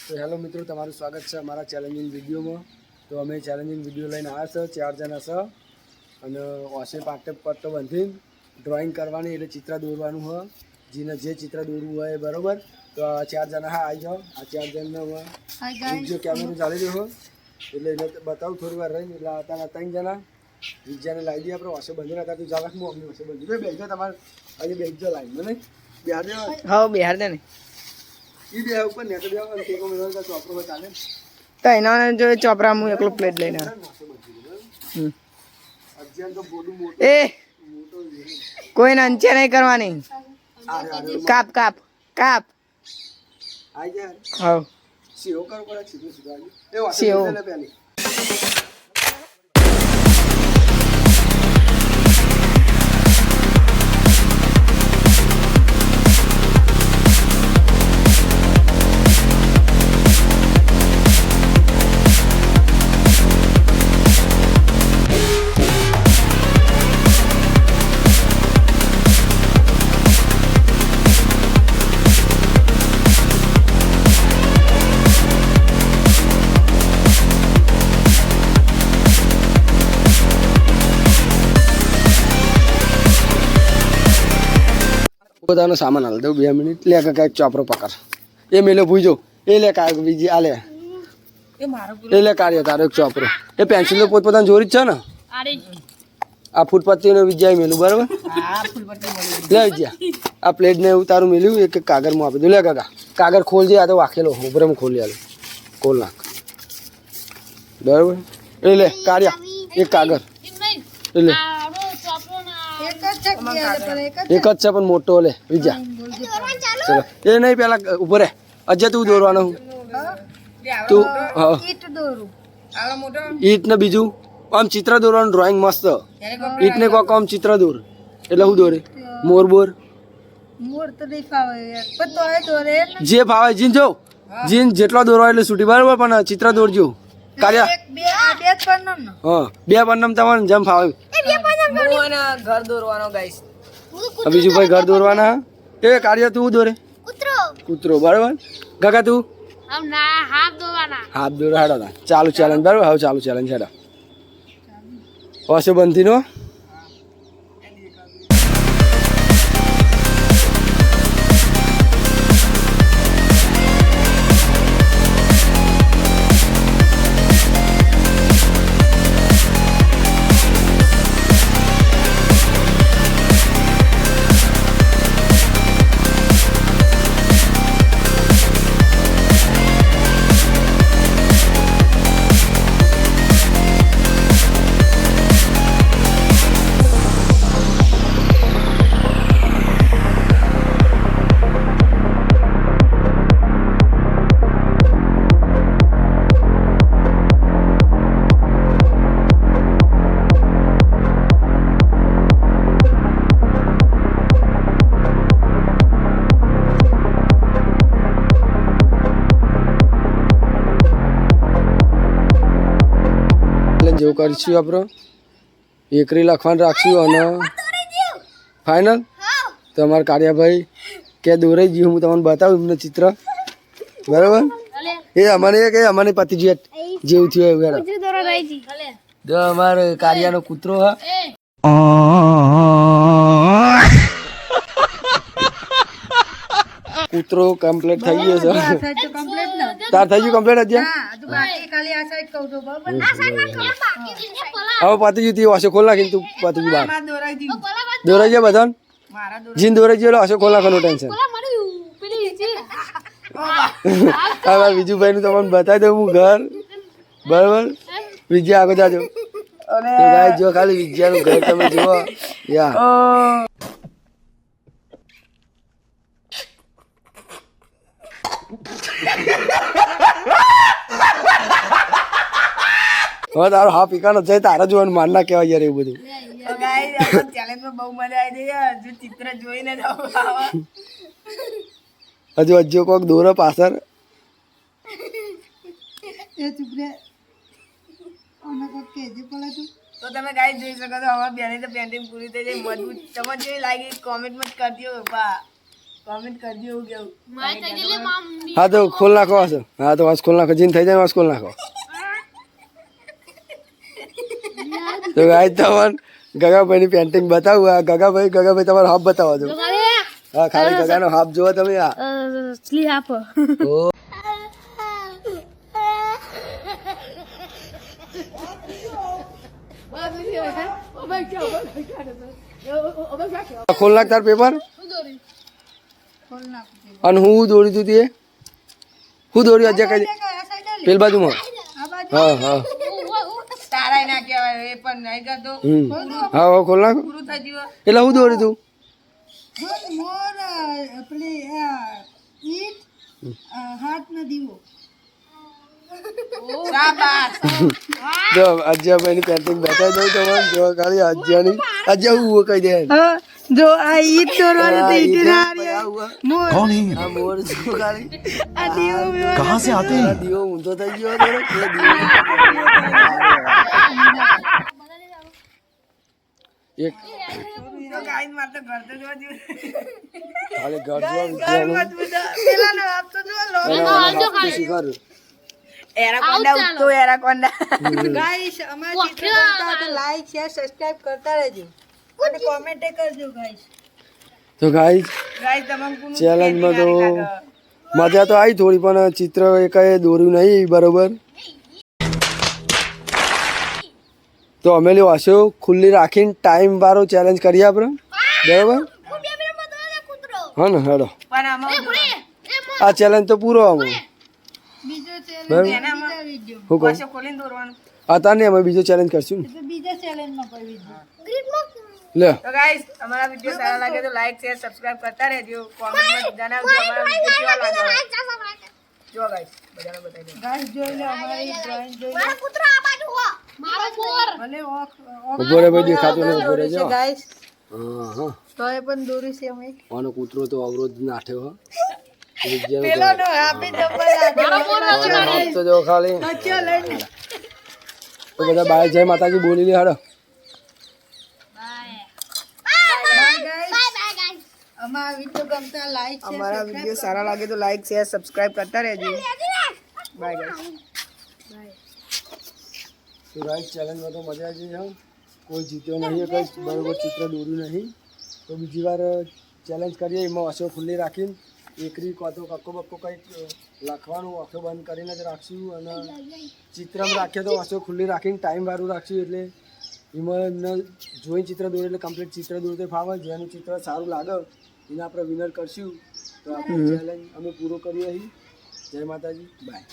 તો હેલો મિત્રો, તમારું સ્વાગત છે અમારા ચેલેન્જિંગ વિડીયોમાં. તો અમે ચેલેન્જિંગ વિડીયો લઈને આવ્યા છે, 4 જણા છે અને ઓસે પાટે પટ્ટો બાંધીને ડ્રોઈંગ કરવાની, એટલે ચિત્ર દોરવાનું હોય. જેને જે ચિત્ર દોરવું હોય બરાબર. તો આ 4 જણા હા આવી જાઓ. આ 4 જણનો વિડીયો કેમેરો ચાલી રહ્યો હોય એટલે એને બતાવું થોડી વાર રહીને. એટલે હતા 3 જણા બીજાને લાવી દઈએ આપણે. ઓસે બંધી હતા તું જાવા હું અમને ઓસે બંધી બેસજો તમારે આજે બેસજો લાઈનમાં નહીં બિહાર હા બિહાર દે ને ઈ બે ઉપર ને તો બેવા કે કોમ મેળવતા ચોપરો ચાલે તો એના જો ચોપરા હું એકલો પ્લેટ લઈને અજ્ઞાન તો બોડું મોટો એ કોઈ અંચે નહીં કરવાની. કાપ કાપ કાપ આઈ જા હા સીઓ કરો પડે સીધું સીધું આવી એ વાસે સીઓ. પેલી પોતાનો સામાન હાલ દઉં 2 મિનિટ. લે કાકા એક ચોપરો પકડ. એ મેલો ભૂજો એ લે કાકા બીજી આ લે એ લે કાર્ય તારો એક ચોપરો. એ પેન્સિલ તો પોતપોતાની જોરી જ છે ને. આ ફૂટપત્તીનો વિજય મેલું બરાબર. લે વિજયા આ પ્લેટ ને એવું તારું મેલ્યું એક કાગળમાં આપી દઉં. લે કાકા કાગળ ખોલજે. આ તો વાખેલો ઉભરમ ખોલી આલે ખોલ નાખ બરાબર. એ લે કાર્યા એક કાગળ એ લે એક જ છે પણ મોટો. લે વિજયા ચલો એ નહીં પેલા ઉભો રે. અજય તું દોરવાનો તું ઈટ ને બીજું આમ ચિત્ર દોરવાનું. ડ્રોઈંગ મસ્ત. ઈટ ને કોક આમ ચિત્ર દોર એટલે હું દોરે મોર બોર જે ફાવે જીન જો જીન જેટલો દોરવા એટલે છૂટી બરાબર. પણ ચિત્ર દોરજો કાર્યા. હા 2 પન્નમ તમારે જેમ ફાવે. ઘર દોરવાનો ગાઈસ. બીજું ભાઈ ઘર દોરવાના. એ કાર્ય તું દોરે કૂતરો બરાબર. કાકા તું હાથ દોરા હેડો. ચાલુ ચેલેન્જ બરાબર. હવે ચાલુ ચેલેન્જ હેડો. ઓસે બંધી નો જેવું કરીશું આપણે. એકરી લખવાનું રાખશું અને ફાઇનલ. તો અમારા કાર્યાભાઈ કે દોરાઈ ગયું હું તમને બતાવું એમને ચિત્ર બરાબર. એ અમારે કે અમારે પતિજી જેવું થયું એવું હેડો. અમારે કાર્યાનો કૂતરો હા કૂતરો કમ્પ્લીટ થઈ ગયો છે. તાર થઈ ગયું કમ્પ્લીટ અત્યારે. હવે પાતીજી તી ઓછો ખોલ નાખીને તું પાતીજી બહાર દોરાઈ જાય બધા જીન દોરાઈ ગયો. ઓછો ખોલ નાખવાનું ટેન્શન. હવે બીજું ભાઈ નું તમને બતાવી દઉં હું ઘર બરાબર. વિજય આગળ જાજો. જો ખાલી વિજયાનું ઘર તમે જુઓ યા. હવે તારો હા પીકાનો જાય તારા જોવાનું માન ના કહેવાય યાર એવું બધું. હજુ હજુ કોક દોરો પાછળ તો તમે ગાઈસ જોઈ શકો છો. હવે બેની તો પેન્ટિંગ પૂરી થઈ જાય. મજબૂત તમને જેવી લાગી કોમેન્ટમાં જ કરજો. બા કોમેન્ટ કરજો એવું કેવું હા તો ખોલ નાખો હશે. હા તો વાસ ખોલ નાખો. જીન થઈ જાય વાસ ખોલ નાખો. તો ગાઈસ તમને ગગાભાઈની પેન્ટિંગ બતાવું. આ ગગાભાઈ તમારો હાફ બતાવો છો. હા ખાલી ગગાનો હાફ જોવો તમે. આ સ્લી હાફ ઓ ખોલ નાખ તાર પેપર. અને હું દોડ્યું તું તે હું દોડ્યું આજે કઈ પેલ બાજુમાં. હા હા તારા ના કહેવાય એ પણ નહીં કરતો હા હા ખોલ નાખ. પૂરું થઈ ગયું એટલે હું દોડ્યું તું. શાબાશ જો અજ્જાભાઈની પેન્ટિંગ બતાવી દઉં તમને. જો ખાલી અજ્જાની અજ્જા હું કહી દે. જો આ ઈદ દોરવાનું તો ઈદ ના મોર कौन है ये? આ મોર જો ખાલી આ દીવો कहाँ से आते हैं? આ દીવો ઊંધો થઈ ગયો થોડો. એ દીવો એક તો ગાઈસ માર તો ઘર તો જોવા જેવું ખાલી ઘર જોવા વિચારવાનું. પેલા નો આપતો જો લો તો શીખવાડું. એરાકોન્ડા ઉઠતો એરાકોન્ડા ગાઈસ અમારા ચિત્ર ગમતા હોય તો લાઈક શેર સબસ્ક્રાઇબ કરતા રહેજો અને કોમેન્ટ કરજો ગાઈસ. તો ગાઈસ ગાઈસ તમને કોનું ચેલેન્જમાં તો મજા તો આવી થોડી, પણ ચિત્ર એકાએ દોર્યું નહીં બરોબર. તો અમે લ્યો હશો ખુલ્લી રાખીને ટાઈમ વાળો ચેલેન્જ કરીએ આપણે બરોબર. હા ને હેડો પણ આમાં આ ચેલેન્જ તો પૂરો આમાં બીજો ચેલેન્જ બરોબર. એનામાં શું કહું પાછો ખોલીને દોરવાનું અત્યારે નહીં, અમે બીજો ચેલેન્જ કરશું ને. તો બીજા ચેલેન્જમાં પડવી લે તો ગાઈસ અમારા વિડિયો સારા લાગે તો લાઈક શેર સબસ્ક્રાઇબ કરતા રહેજો. કોમેન્ટમાં જણાવજો અમારા વિડિયો કેવા લાગે. જો ગાઈસ બધાને બતાવી દો. ગાઈસ જોઈ લો અમારી ડ્રોઈંગ જોઈ લો ભલે ઉભો રે ભાઈ, દેખાતું નહીં. ઉભો રહેજો. ગાઈસ હા હા તો એ પણ દોરી છે અમે આનો કૂતરો તો અવરોધ નાઠ્યો હો. પેલો નો આપી નંબર આપ્યો તો જો ખાલી બચ્ચો લઈને તો બધા બાય જય માતાજી બોલી લે હાડો. અમારા વિડિયો ગમતા લાઈક શેર અમારા વિડિયો સારા લાગે તો લાઈક શેર સબસ્ક્રાઇબ કરતા રહેજો. Bye guys. તો ગાઈસ ચેલેન્જમાં તો મજા આવી છે. કોઈ જીત્યો નહીં, કંઈ બરોબર ચિત્ર દોર્યું નહીં. તો બીજી વાર ચેલેન્જ કરીએ. એમાં અશો ખુલ્લી રાખીને એકરી કાં તો કક્કો બક્કો કંઈક લખવાનું આંખો બંધ કરીને જ રાખશું. અને ચિત્રમાં રાખીએ તો અશો ખુલ્લી રાખીને ટાઈમ વાળું રાખશું. એટલે એમાં એમને જોઈ ચિત્ર દોરે એટલે કમ્પ્લીટ ચિત્ર દોરતે ફાવે. જેનું ચિત્ર સારું લાગે એને આપણે વિનર કરશું. તો આપણે ચેલેન્જ અમે પૂરો કરીએ અહીં. જય માતાજી, બાય.